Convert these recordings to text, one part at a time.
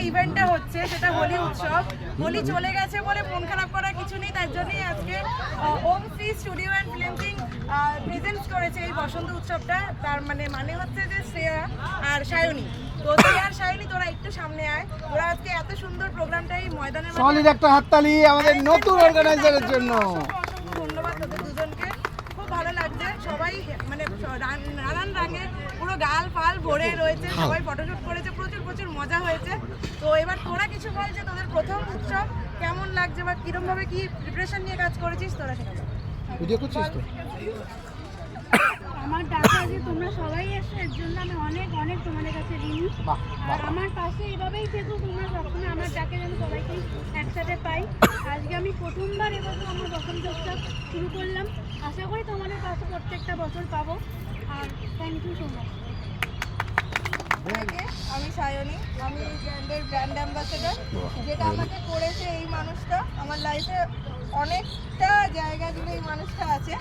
ইভেন্টটা হচ্ছে সেটা হোলি উৎসব। হোলি চলে গেছে বলে মন খারাপ করার কিছু নেই, তার জন্যই আজকে Om Shri studio and filming presents করেছে এই বসন্ত উৎসবটা। তার মানে হচ্ছে যে শ্রেয়া আর সায়নী, তো শ্রেয়া আর সায়নী তোরা একটু সামনে আয়। ওরা আজকে এত সুন্দর প্রোগ্রামটা এই ময়দানের সলিড একটা হাততালি আমাদের নতুন অর্গানাইজারের জন্য। ধন্যবাদ তোদের দুজনকে, খুব ভালো লাগছে। সবাই মানে নানান রঙে পুরো গাল ফাল ভরে রয়েছে, সবাই ফটোশুট করেছে, প্রচুর মজা হয়েছে। তো এবার তোরা কিছু বল যে তোদের প্রথম উৎসব কেমন লাগছে বা কিরম ভাবে কি প্রিপারেশন নিয়ে কাজ করেছিস তোরা সেটা বল। ভিডিও করছিস তো? আমার ডাকা যে তোমরা সবাই এসো এর জন্য আমি অনেক তোমাদের কাছে ঋণী। আর আমার পাশে এভাবেই থেকো তোমরা সবসময়, আমার ডাকে যেন সবাইকে একসাথে পাই। আজকে আমি প্রথমবার এবছর আমার বসন্ত উৎসব শুরু করলাম, আশা করি তোমাদের পাশে প্রত্যেকটা বছর পাবো। আর থ্যাংক ইউ সো মাচ। আমি সায়নী, আমি ব্র্যান্ডের ব্র্যান্ড অ্যাম্বাসেডর। যেটা আমাকে করেছে এই মানুষটা, আমার লাইফে অনেকটা জায়গা জুড়ে এই মানুষটা আছে।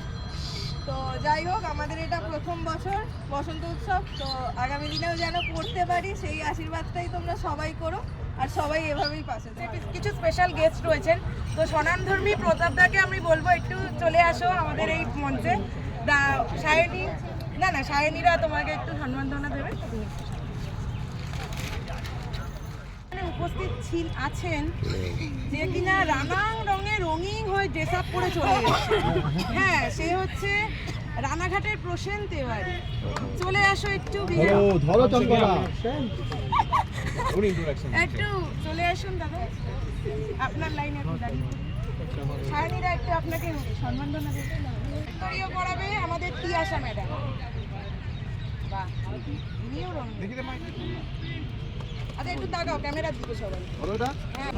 তো যাই হোক, আমাদের এটা প্রথম বছর বসন্ত উৎসব, তো আগামী দিনেও যেন করতে পারি সেই আশীর্বাদটাই তোমরা সবাই করো, আর সবাই এভাবেই পাশে। কিছু স্পেশাল গেস্ট রয়েছেন, তো স্বনামধর্মী প্রতাপদাকে আমি বলবো একটু চলে আসো আমাদের এই মঞ্চে। সায়নী না সায়নীরা তোমাকে একটু সম্বর্ধনা দেবে। উপস্থিত আছেন যে কিনা নানান রঙে রঙিন হয়ে ড্রেস আপ করে চলে এসেছে। হ্যাঁ, সে হচ্ছে রানাঘাটের প্রসেন তেওয়ারি। চলে আসো একটু, একটু চলে আসুন দাদা, আপনার লাইনে একটু দাঁড়িয়ে। সায়নীরা একটু আপনাকে সম্বর্ধনা দেবে, ভিক্টোরিয়া করাবে আমাদের তিয়াশা ম্যাডাম। বাহ, ইনিও রঙিন। আচ্ছা একটু তাকাও ক্যামেরার দিকে সবাই। হ্যাঁ।